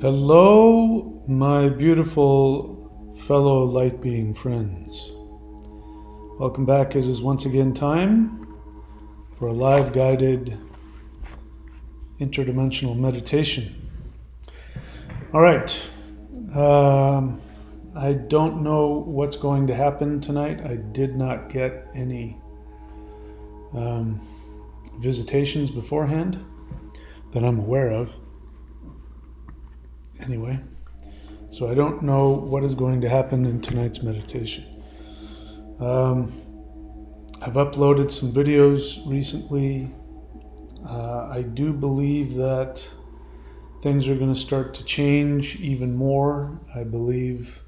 Hello, my beautiful fellow light being friends. Welcome back. It is once again time for a live guided interdimensional meditation. All right. I don't know what's going to happen tonight. I did not get any visitations beforehand that I'm aware of. Anyway, so I don't know what is going to happen in tonight's meditation. I've uploaded some videos recently. I do believe that things are going to start to change even more. I believe,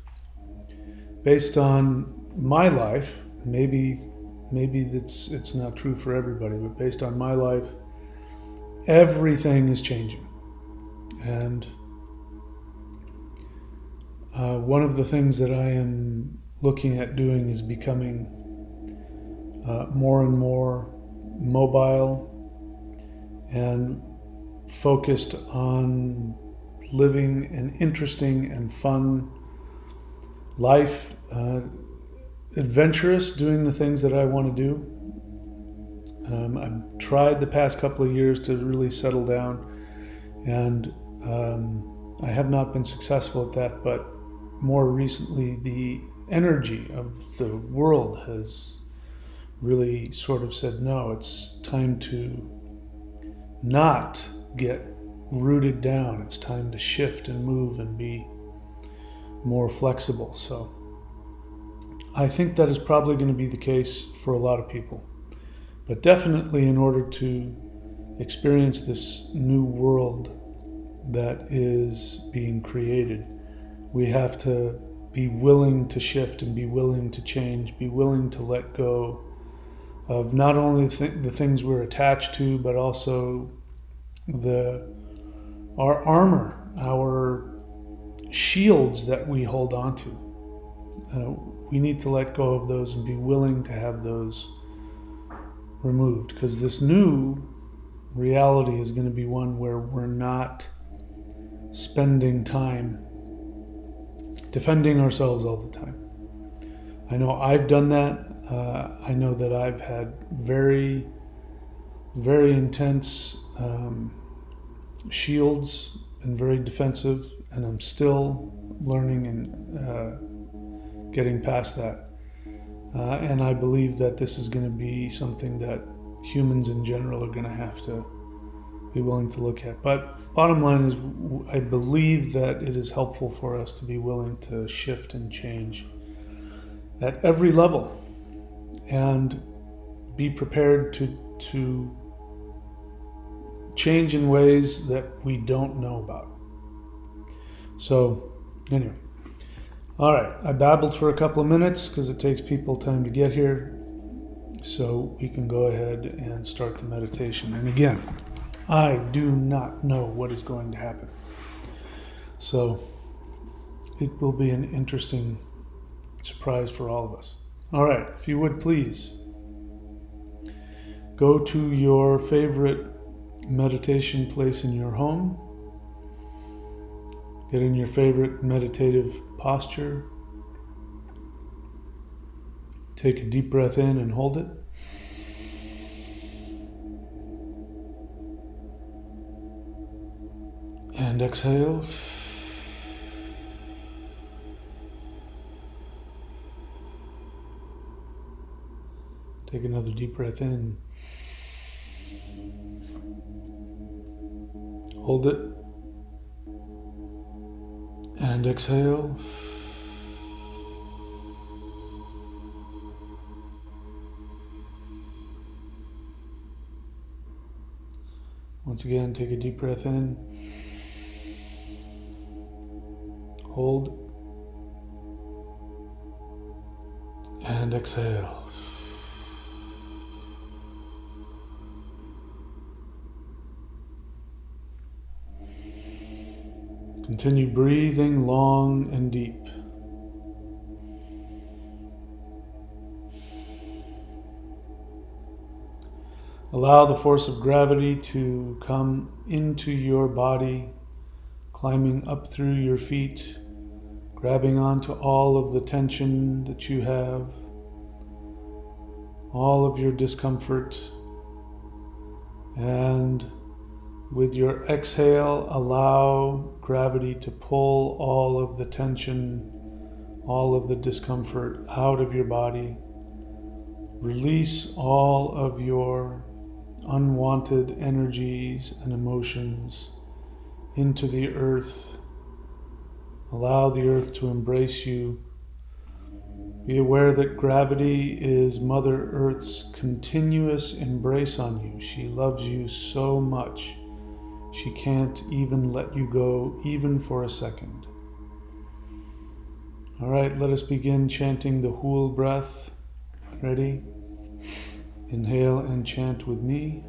based on my life, maybe it's not true for everybody, but based on my life, everything is changing. And one of the things that I am looking at doing is becoming more and more mobile and focused on living an interesting and fun life, adventurous, doing the things that I want to do. I've tried the past couple of years to really settle down, and I have not been successful at that, but more recently the energy of the world has really sort of said, no, it's time to not get rooted down. It's time to shift and move and be more flexible. So I think that is probably going to be the case for a lot of people. But definitely, in order to experience this new world that is being created, we have to be willing to shift and be willing to change, be willing to let go of not only the things we're attached to, but also our armor, our shields that we hold on to. We need to let go of those and be willing to have those removed, because this new reality is going to be one where we're not spending time defending ourselves all the time. I know I've done that. I know that I've had very, very intense shields and very defensive, and I'm still learning and getting past that. And I believe that this is going to be something that humans in general are going to have to be willing to look at. But bottom line is, I believe that it is helpful for us to be willing to shift and change at every level, and be prepared to change in ways that we don't know about. So anyway, all right, I babbled for a couple of minutes because it takes people time to get here, so we can go ahead and start the meditation. And again, I do not know what is going to happen, so it will be an interesting surprise for all of us. All right, if you would please go to your favorite meditation place in your home, get in your favorite meditative posture, take a deep breath in and hold it. And exhale. Take another deep breath in. Hold it. And exhale. Once again, take a deep breath in. Hold. And exhale. Continue breathing long and deep. Allow the force of gravity to come into your body climbing up through your feet, grabbing onto all of the tension that you have, all of your discomfort, and with your exhale, allow gravity to pull all of the tension, all of the discomfort out of your body. Release all of your unwanted energies and emotions into the earth. Allow the earth to embrace you. Be aware that gravity is Mother Earth's continuous embrace on you. She loves you so much. She can't even let you go, even for a second. All right, let us begin chanting the Hul breath. Ready? Inhale and chant with me.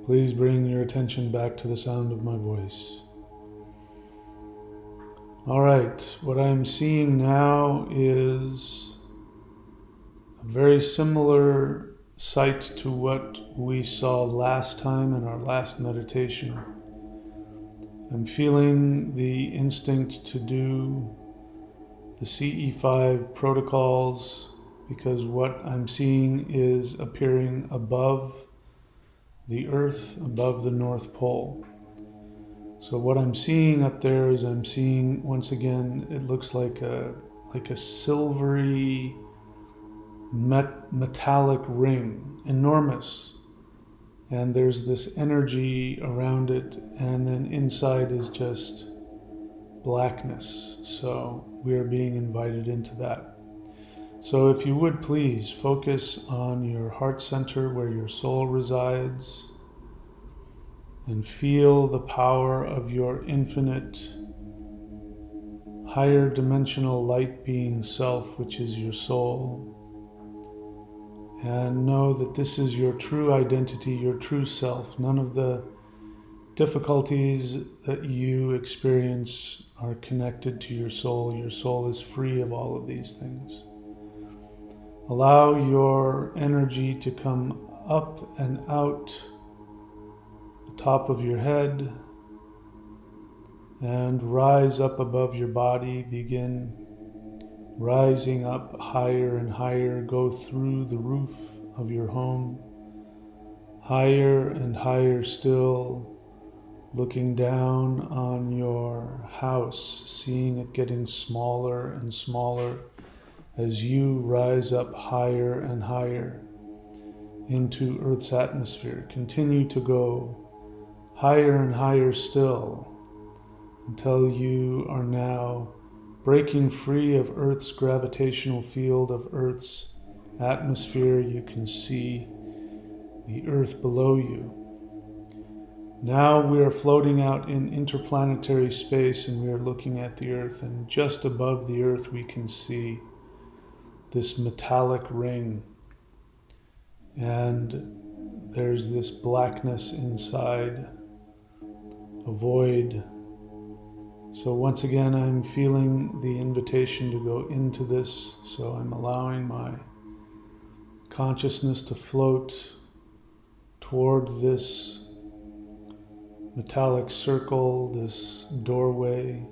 Please bring your attention back to the sound of my voice. All right, what I'm seeing now is a very similar sight to what we saw last time in our last meditation. I'm feeling the instinct to do the CE5 protocols because what I'm seeing is appearing above the Earth, above the North Pole. So what I'm seeing up there is I'm seeing, once again, it looks like a silvery metallic ring, enormous. And there's this energy around it, and then inside is just blackness. So we are being invited into that. So if you would please focus on your heart center where your soul resides and feel the power of your infinite, higher dimensional light being self, which is your soul. And know that this is your true identity, your true self. None of the difficulties that you experience are connected to your soul. Your soul is free of all of these things. Allow your energy to come up and out the top of your head and rise up above your body. Begin rising up higher and higher. Go through the roof of your home, higher and higher still, looking down on your house, seeing it getting smaller and smaller as you rise up higher and higher into Earth's atmosphere. Continue to go higher and higher still until you are now breaking free of Earth's gravitational field, of Earth's atmosphere. You can see the Earth below you. Now we are floating out in interplanetary space and we are looking at the Earth, and just above the Earth we can see this metallic ring, and there's this blackness inside, a void. So once again, I'm feeling the invitation to go into this, so I'm allowing my consciousness to float toward this metallic circle, this doorway.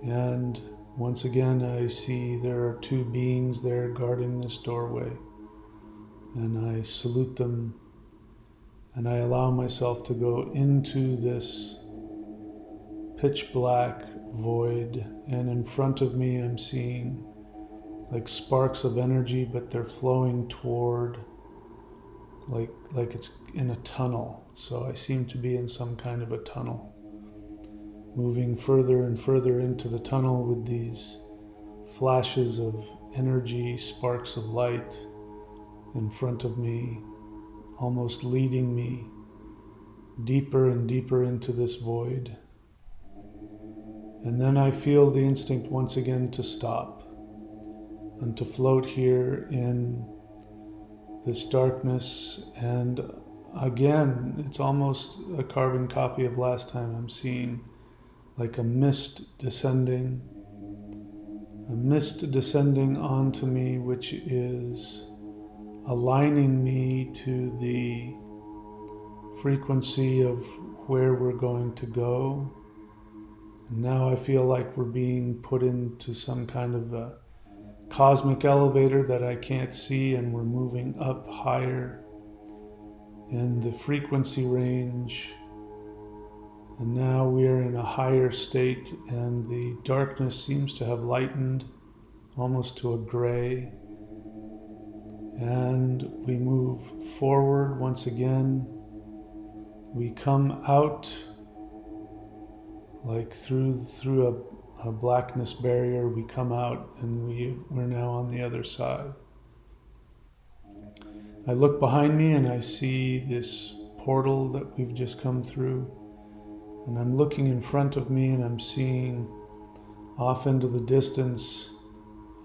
And once again, I see there are two beings there guarding this doorway. And I salute them, and I allow myself to go into this pitch black void. And in front of me, I'm seeing like sparks of energy, but they're flowing toward, like it's in a tunnel. So I seem to be in some kind of a tunnel, moving further and further into the tunnel with these flashes of energy, sparks of light in front of me, almost leading me deeper and deeper into this void. And then I feel the instinct once again to stop and to float here in this darkness. And again, it's almost a carbon copy of last time. I'm seeing like a mist descending onto me, which is aligning me to the frequency of where we're going to go. And now I feel like we're being put into some kind of a cosmic elevator that I can't see, and we're moving up higher in the frequency range. And now we are in a higher state, and the darkness seems to have lightened almost to a gray. And we move forward once again. We come out like through a blackness barrier. We come out, and we're now on the other side. I look behind me and I see this portal that we've just come through. And I'm looking in front of me, and I'm seeing off into the distance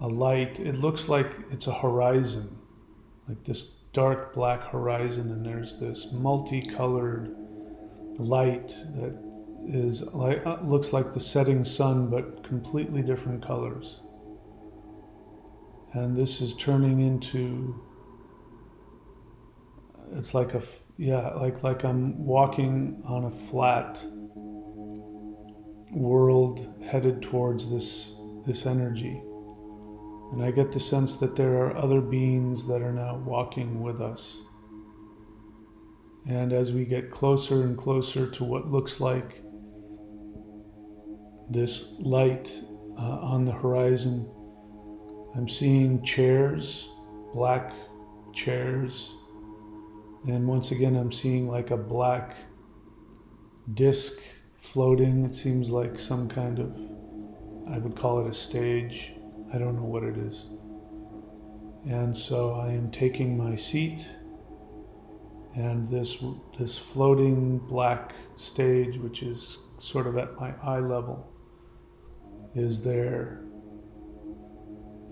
a light. It looks like it's a horizon, like this dark black horizon, and there's this multicolored light that is like looks like the setting sun, but completely different colors. And this is turning into, it's like like I'm walking on a flat world headed towards this energy. And I get the sense that there are other beings that are now walking with us. And as we get closer and closer to what looks like this light on the horizon, I'm seeing chairs, black chairs. And once again, I'm seeing like a black disc floating. It seems like some kind of, I would call it a stage. I don't know what it is. And so I am taking my seat, and this floating black stage, which is sort of at my eye level, is there.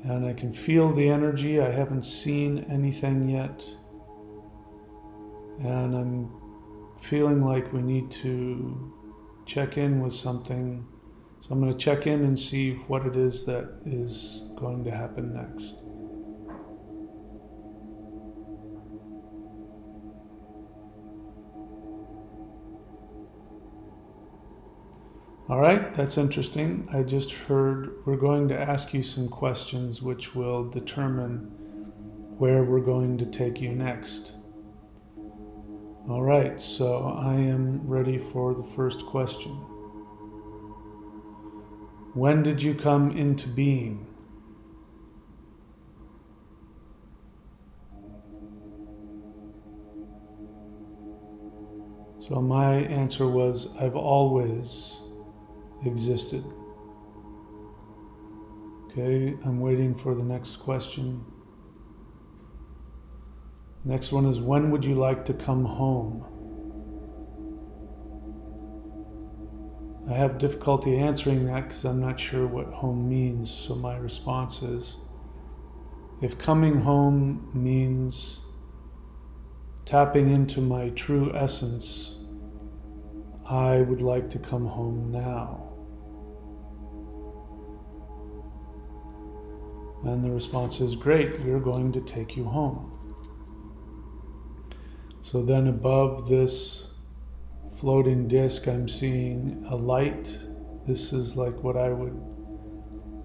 And I can feel the energy. I haven't seen anything yet. And I'm feeling like we need to check in with something. So I'm going to check in and see what it is that is going to happen next. All right, that's interesting. I just heard we're going to ask you some questions which will determine where we're going to take you next. All right, so I am ready for the first question. When did you come into being? So my answer was, I've always existed. Okay, I'm waiting for the next question. Next one is, when would you like to come home? I have difficulty answering that because I'm not sure what home means, so my response is, if coming home means tapping into my true essence, I would like to come home now. And the response is, great, we're going to take you home. So then above this floating disc, I'm seeing a light. This is like what I would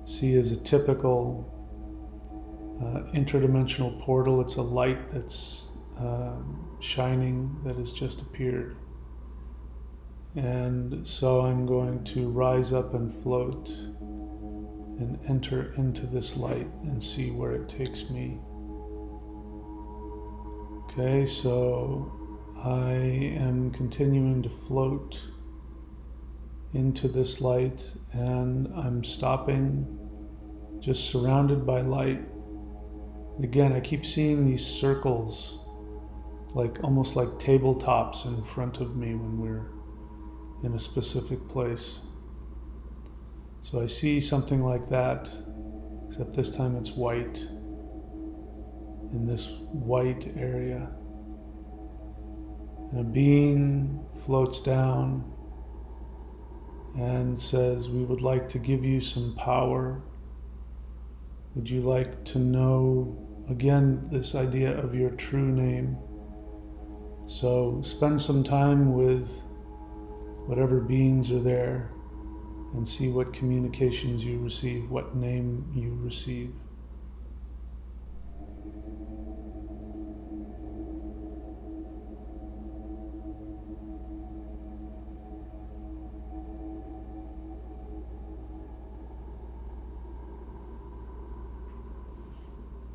see as a typical interdimensional portal. It's a light that's shining that has just appeared. And so I'm going to rise up and float and enter into this light and see where it takes me. Okay, so I am continuing to float into this light, and I'm stopping, just surrounded by light. And again, I keep seeing these circles, like almost like tabletops in front of me when we're in a specific place. So I see something like that, except this time it's white, in this white area. And a being floats down and says, we would like to give you some power. Would you like to know, again, this idea of your true name? So spend some time with whatever beings are there and see what communications you receive, what name you receive.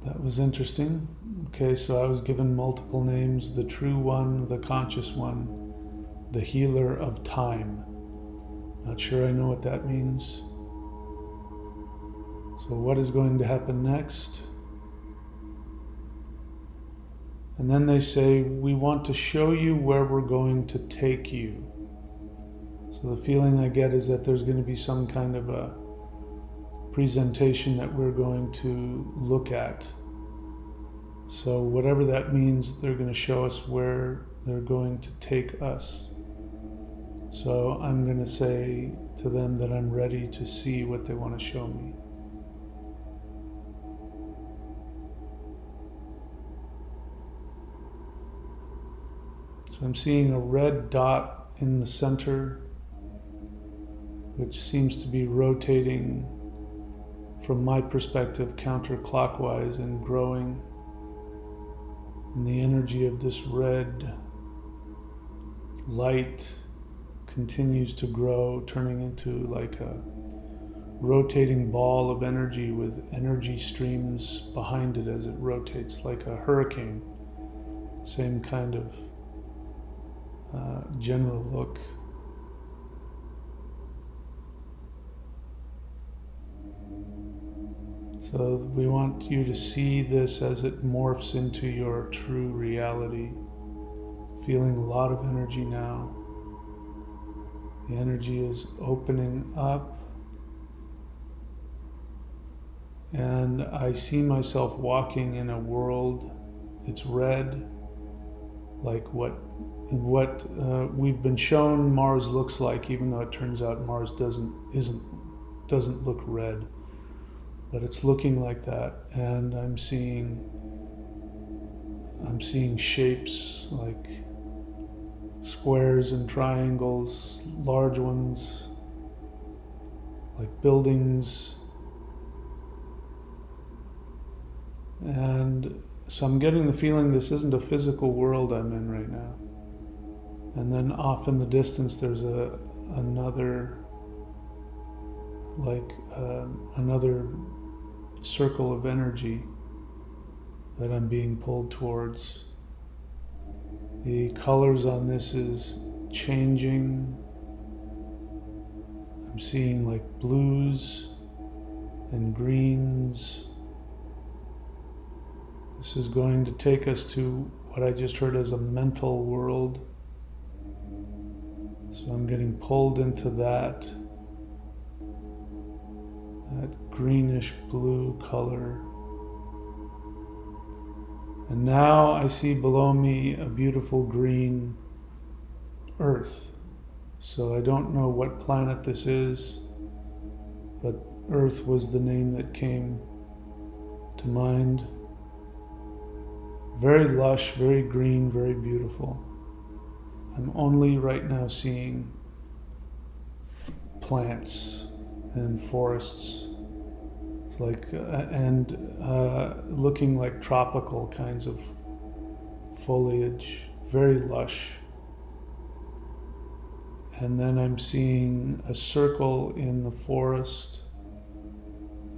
That was interesting. Okay, so I was given multiple names: the true one, the conscious one, the healer of time. Not sure I know what that means. So what is going to happen next? And then they say, we want to show you where we're going to take you. So the feeling I get is that there's going to be some kind of a presentation that we're going to look at. So whatever that means, they're going to show us where they're going to take us. So I'm going to say to them that I'm ready to see what they want to show me. So I'm seeing a red dot in the center, which seems to be rotating from my perspective counterclockwise and growing. And the energy of this red light continues to grow, turning into like a rotating ball of energy with energy streams behind it as it rotates, like a hurricane. Same kind of general look. So we want you to see this as it morphs into your true reality. Feeling a lot of energy now. The energy is opening up, and I see myself walking in a world. It's red, like what we've been shown Mars looks like, even though it turns out Mars doesn't look red, but it's looking like that. And I'm seeing shapes like squares and triangles, large ones, like buildings. And so I'm getting the feeling this isn't a physical world I'm in right now. And then off in the distance there's another circle of energy that I'm being pulled towards. The colors on this is changing. I'm seeing like blues and greens. This is going to take us to what I just heard as a mental world. So I'm getting pulled into that greenish blue color. And now I see below me a beautiful green earth. So I don't know what planet this is, but Earth was the name that came to mind. Very lush, very green, very beautiful. I'm only right now seeing plants and forests. It's like, looking like tropical kinds of foliage, very lush. And then I'm seeing a circle in the forest,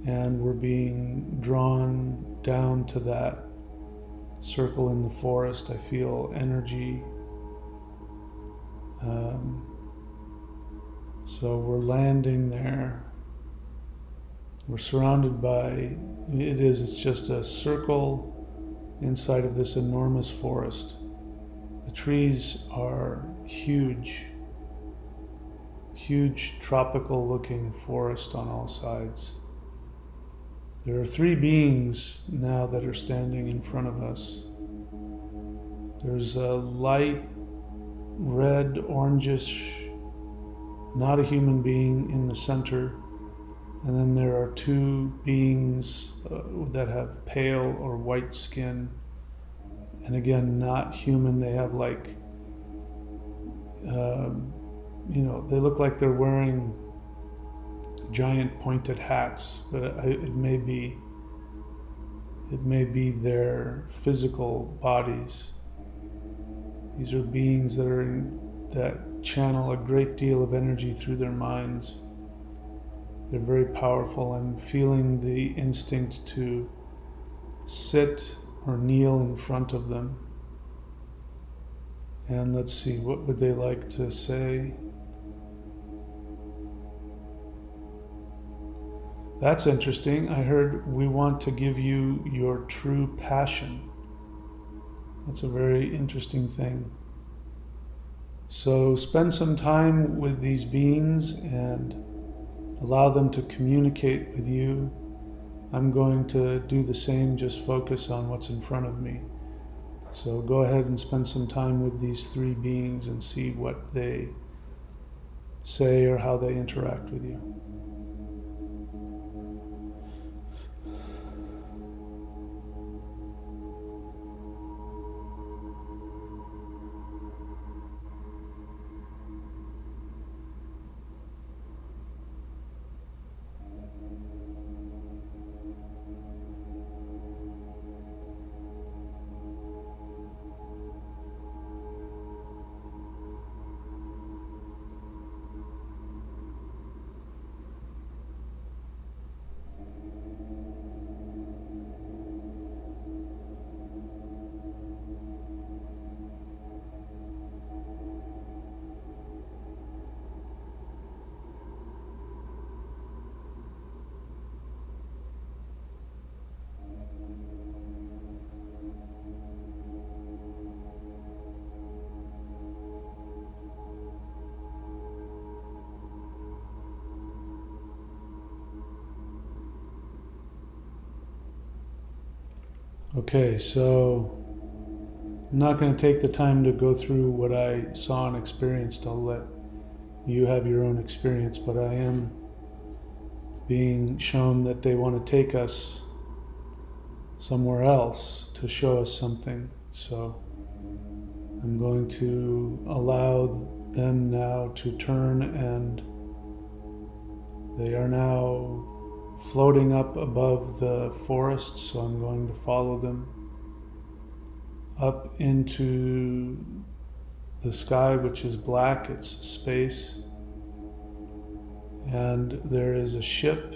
and we're being drawn down to that circle in the forest. I feel energy. So we're landing there. We're surrounded by, it's just a circle inside of this enormous forest. The trees are huge, huge tropical looking forest on all sides. There are three beings now that are standing in front of us. There's a light red, orangish, not a human being in the center. And then there are two beings that have pale or white skin. And again, not human. They have like, they look like they're wearing giant pointed hats, but it may be their physical bodies. These are beings that channel a great deal of energy through their minds. They're very powerful. I'm feeling the instinct to sit or kneel in front of them. And let's see, what would they like to say? That's interesting. I heard, we want to give you your true passion. That's a very interesting thing. So spend some time with these beings and allow them to communicate with you. I'm going to do the same, just focus on what's in front of me. So go ahead and spend some time with these three beings and see what they say or how they interact with you. Okay, so I'm not going to take the time to go through what I saw and experienced. I'll let you have your own experience, but I am being shown that they want to take us somewhere else to show us something. So I'm going to allow them now to turn, and they are now floating up above the forest, so I'm going to follow them up into the sky, which is black, it's space. And there is a ship.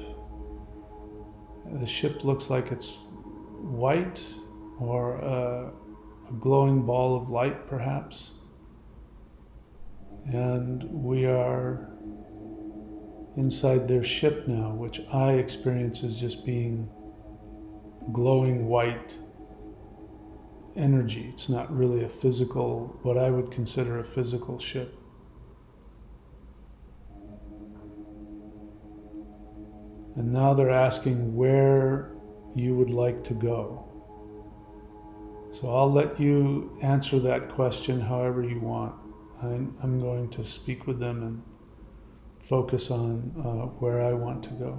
The ship looks like it's white, or a glowing ball of light perhaps. And we are inside their ship now, which I experience as just being glowing white energy. It's not really a physical, what I would consider a physical ship. And now they're asking where you would like to go. So I'll let you answer that question however you want. I'm going to speak with them and focus on where I want to go.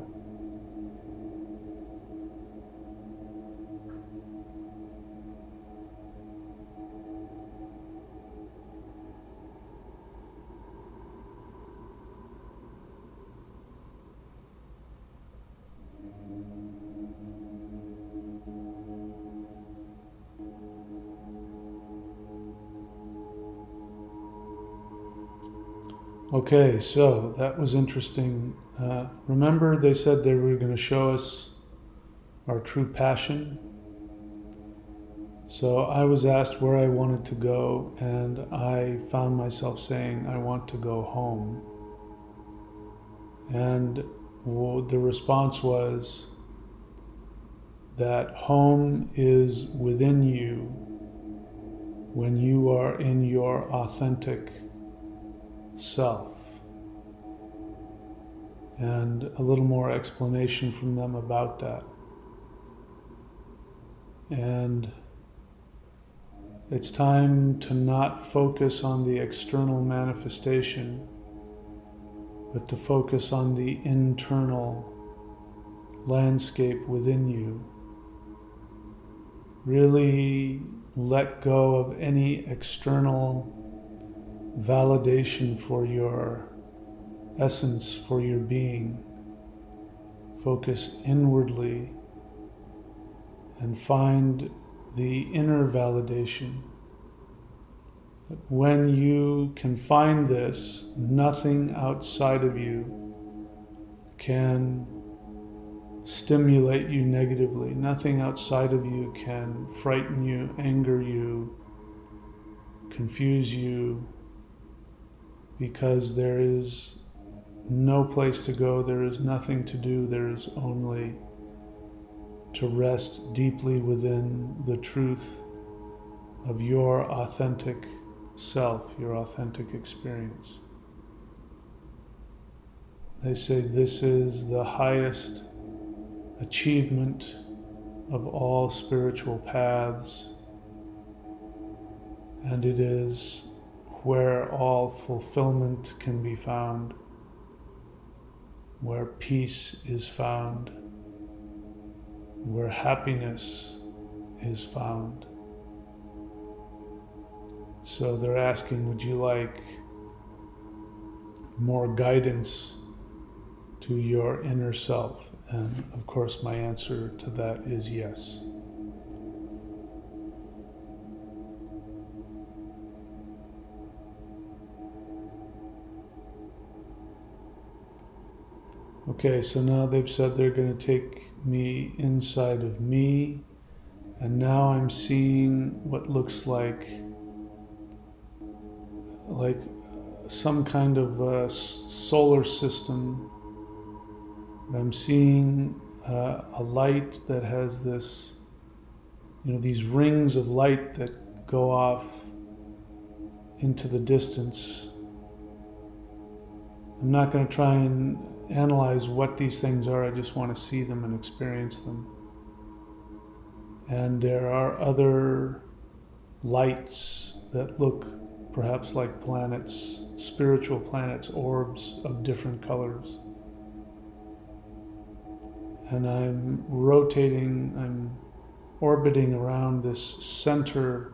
Okay, so that was interesting. Remember they said they were going to show us our true passion? So I was asked where I wanted to go, and I found myself saying, I want to go home. And the response was that home is within you when you are in your authentic self. And a little more explanation from them about that. And it's time to not focus on the external manifestation, but to focus on the internal landscape within you. Really let go of any external validation for your essence, for your being. Focus inwardly and find the inner validation. When you can find this, nothing outside of you can stimulate you negatively. Nothing outside of you can frighten you, anger you, confuse you, because there is no place to go, there is nothing to do, there is only to rest deeply within the truth of your authentic self, your authentic experience. They say this is the highest achievement of all spiritual paths, and it is where all fulfillment can be found, where peace is found, where happiness is found. So they're asking, would you like more guidance to your inner self? And of course my answer to that is yes. Okay, so now they've said they're going to take me inside of me, and now I'm seeing what looks like some kind of solar system. I'm seeing a light that has this, these rings of light that go off into the distance. I'm not going to try and analyze what these things are, I just want to see them and experience them. And there are other lights that look perhaps like planets, spiritual planets, orbs of different colors. And I'm orbiting around this center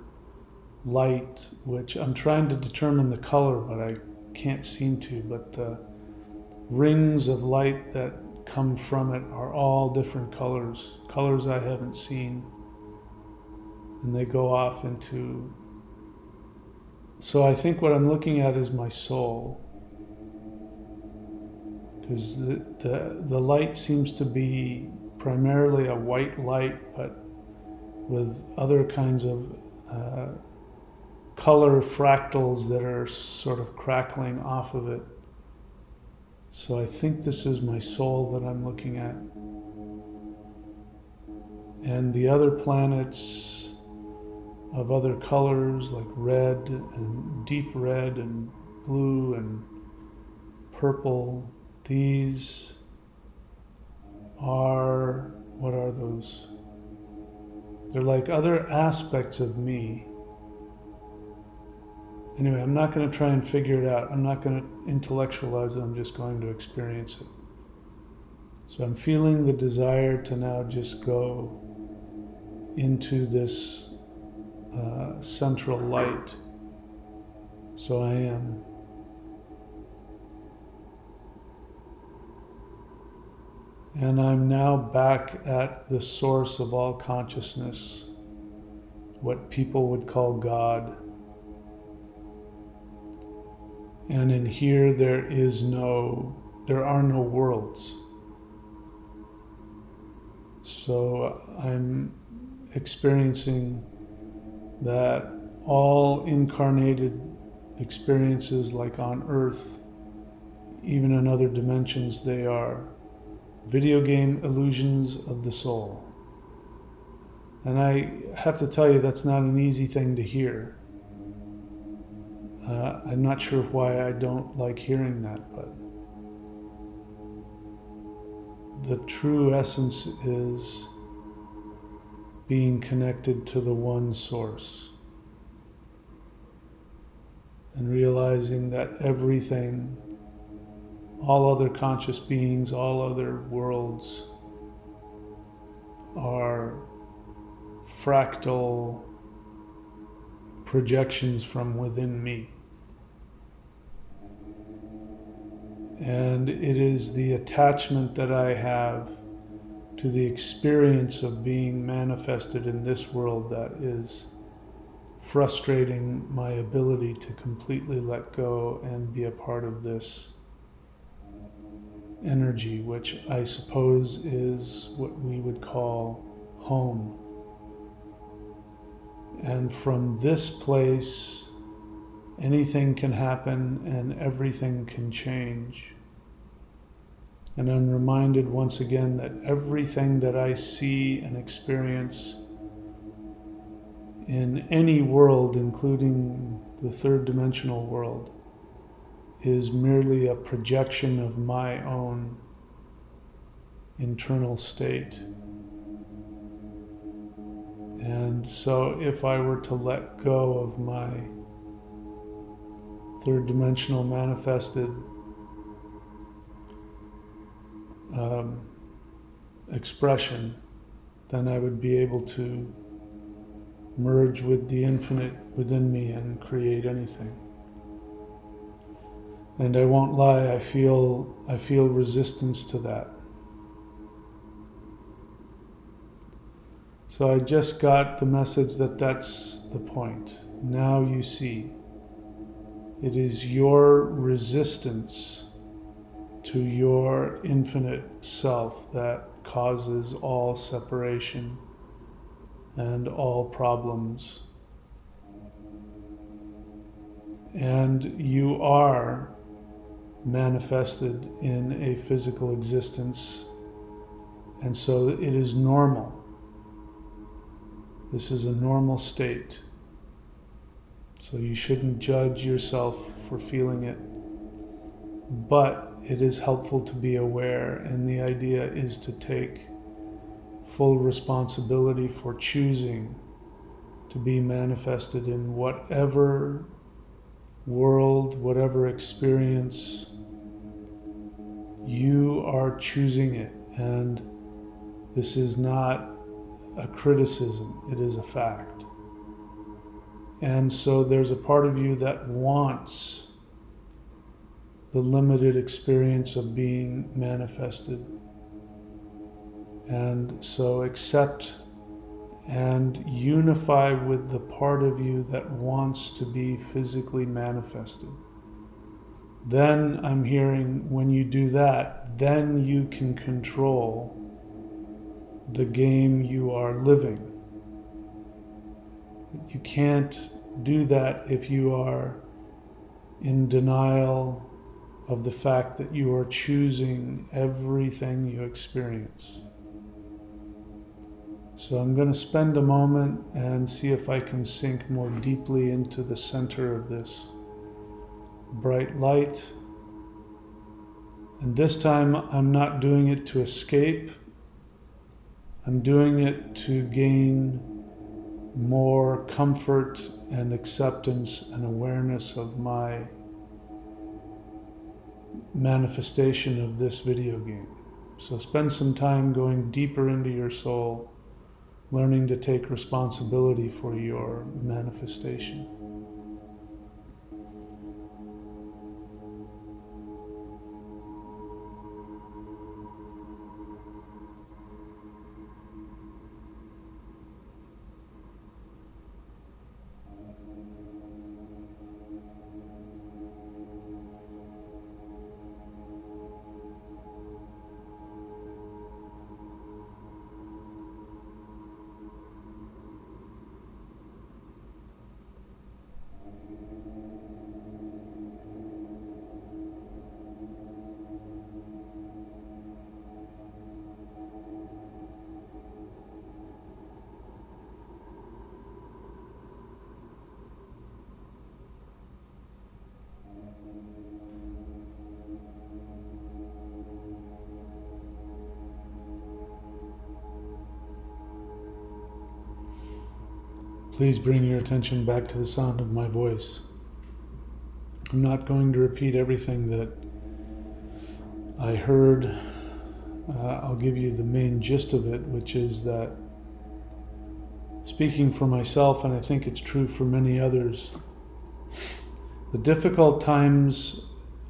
light, which I'm trying to determine the color, but I can't seem to. But the rings of light that come from it are all different colors, colors I haven't seen. And they go off into... So I think what I'm looking at is my soul. Because the light seems to be primarily a white light, but with other kinds of color fractals that are sort of crackling off of it. So I think this is my soul that I'm looking at. And the other planets of other colors, like red and deep red and blue and purple, these are, what are those? They're like other aspects of me. Anyway, I'm not going to try and figure it out. I'm not going to intellectualize it. I'm just going to experience it. So I'm feeling the desire to now just go into this central light. So I am. And I'm now back at the source of all consciousness, what people would call God. And in here there are no worlds. So I'm experiencing that all incarnated experiences, like on Earth, even in other dimensions, they are video game illusions of the soul. And I have to tell you, that's not an easy thing to hear. I'm not sure why I don't like hearing that, but the true essence is being connected to the one source and realizing that everything, all other conscious beings, all other worlds are fractal projections from within me. And it is the attachment that I have to the experience of being manifested in this world that is frustrating my ability to completely let go and be a part of this energy, which I suppose is what we would call home. And from this place, anything can happen and everything can change. And I'm reminded once again that everything that I see and experience in any world, including the third dimensional world, is merely a projection of my own internal state. And so if I were to let go of my third dimensional manifested expression, then I would be able to merge with the infinite within me and create anything. And I won't lie, I feel resistance to that. So I just got the message that that's the point. Now you see, it is your resistance to your infinite self that causes all separation and all problems. And you are manifested in a physical existence, and so it is normal. This is a normal state. So you shouldn't judge yourself for feeling it. But it is helpful to be aware, and the idea is to take full responsibility for choosing to be manifested in whatever world, whatever experience. You are choosing it, and this is not a criticism, it is a fact. And so there's a part of you that wants the limited experience of being manifested. And so accept and unify with the part of you that wants to be physically manifested. Then I'm hearing, when you do that, then you can control the game you are living. You can't do that if you are in denial of the fact that you are choosing everything you experience. So I'm going to spend a moment and see if I can sink more deeply into the center of this bright light. And this time I'm not doing it to escape. I'm doing it to gain more comfort and acceptance and awareness of my manifestation of this video game. So spend some time going deeper into your soul, learning to take responsibility for your manifestation. Please bring your attention back to the sound of my voice. I'm not going to repeat everything that I heard. I'll give you the main gist of it, which is that, speaking for myself, and I think it's true for many others, the difficult times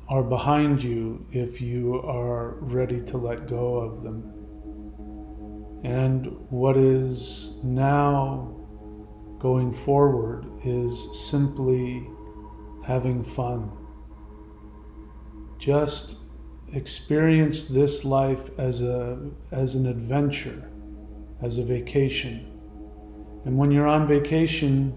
are behind you if you are ready to let go of them. And what is now going forward is simply having fun. Just experience this life as an adventure, as a vacation. And when you're on vacation,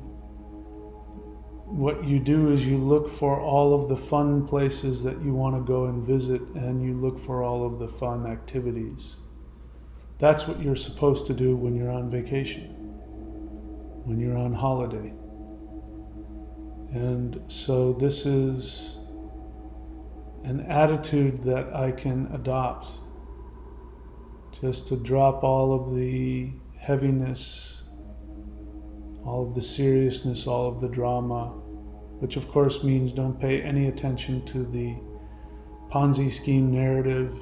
what you do is you look for all of the fun places that you want to go and visit, and you look for all of the fun activities. That's what you're supposed to do when you're on vacation, when you're on holiday. And so this is an attitude that I can adopt, just to drop all of the heaviness, all of the seriousness, all of the drama, which of course means don't pay any attention to the Ponzi scheme narrative.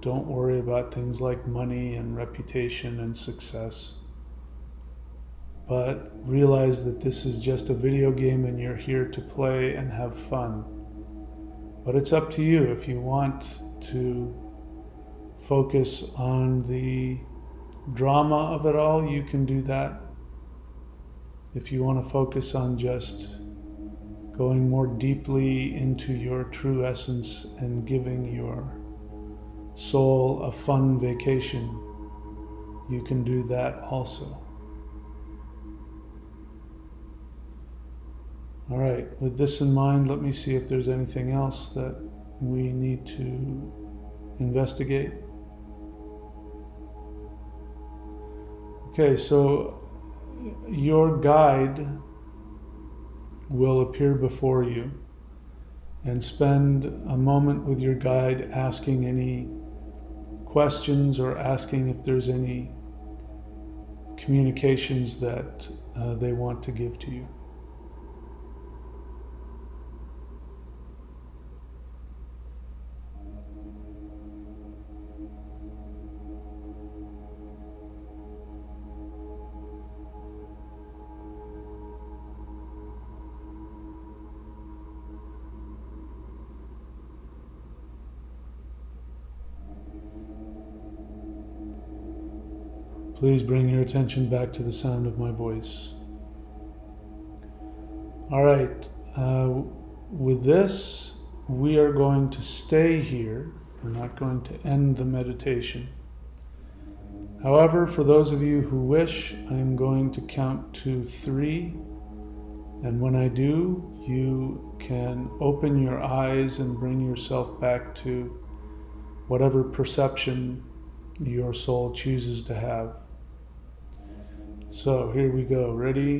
Don't worry about things like money and reputation and success. But realize that this is just a video game and you're here to play and have fun. But it's up to you. If you want to focus on the drama of it all, you can do that. If you want to focus on just going more deeply into your true essence and giving your soul a fun vacation, you can do that also. All right, with this in mind, let me see if there's anything else that we need to investigate. Okay, so your guide will appear before you, and spend a moment with your guide asking any questions or asking if there's any communications that they want to give to you. Please bring your attention back to the sound of my voice. All right, with this, we are going to stay here. We're not going to end the meditation. However, for those of you who wish, I'm going to count to 3. And when I do, you can open your eyes and bring yourself back to whatever perception your soul chooses to have. So here we go. Ready?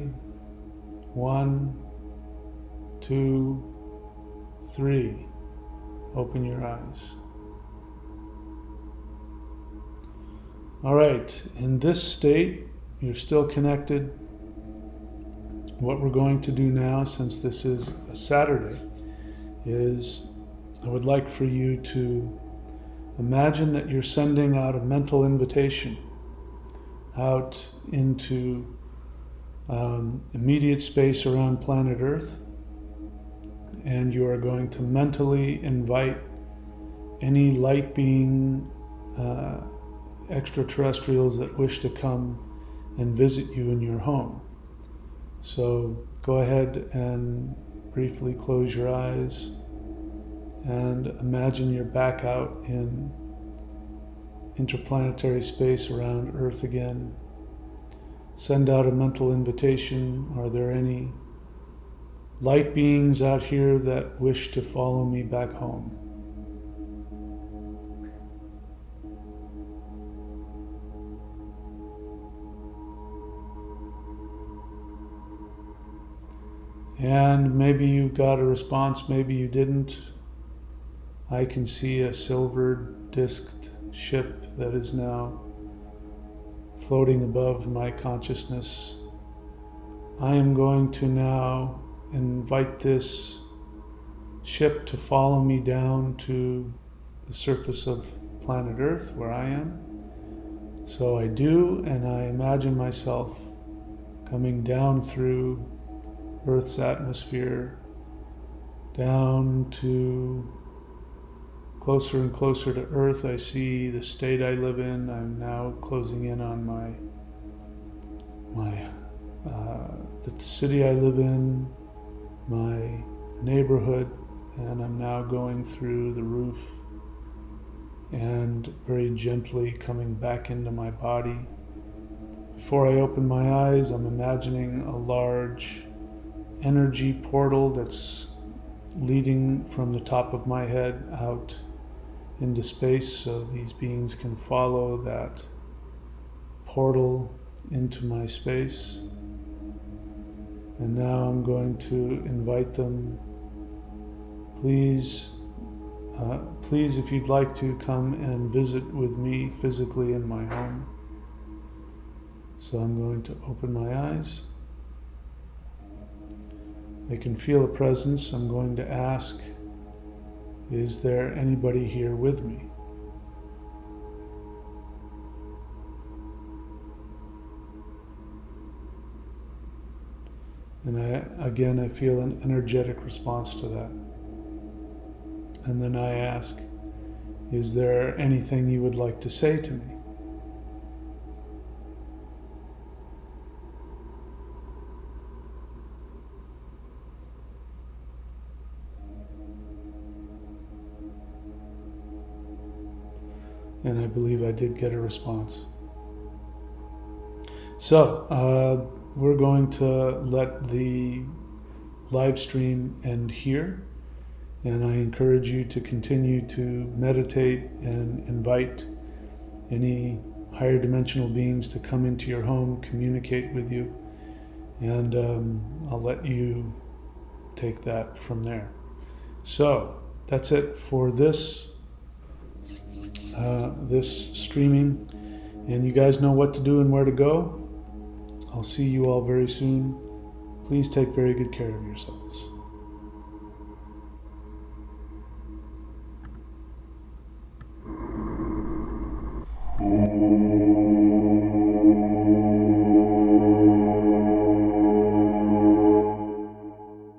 1, 2, 3. Open your eyes. All right. In this state, you're still connected. What we're going to do now, since this is a Saturday, is I would like for you to imagine that you're sending out a mental invitation out into immediate space around planet Earth, and you are going to mentally invite any light being, extraterrestrials that wish to come and visit you in your home. So go ahead and briefly close your eyes and imagine you're back out in interplanetary space around Earth again. Send out a mental invitation. Are there any light beings out here that wish to follow me back home? And maybe you got a response, maybe you didn't. I can see a silver disked ship that is now floating above my consciousness, I am going to now invite this ship to follow me down to the surface of planet Earth where I am. So I do, and I imagine myself coming down through Earth's atmosphere, down to closer and closer to Earth. I see the state I live in. I'm now closing in on the city I live in, my neighborhood, and I'm now going through the roof and very gently coming back into my body. Before I open my eyes, I'm imagining a large energy portal that's leading from the top of my head out into space, so these beings can follow that portal into my space. And now I'm going to invite them, please, if you'd like to come and visit with me physically in my home. So I'm going to open my eyes. I can feel a presence. I'm going to ask, is there anybody here with me? And I feel an energetic response to that. And then I ask, is there anything you would like to say to me? And I believe I did get a response. So, we're going to let the live stream end here, and I encourage you to continue to meditate and invite any higher dimensional beings to come into your home, communicate with you, and I'll let you take that from there. So that's it for this streaming, and you guys know what to do and where to go. I'll see you all very soon. Please take very good care of yourselves.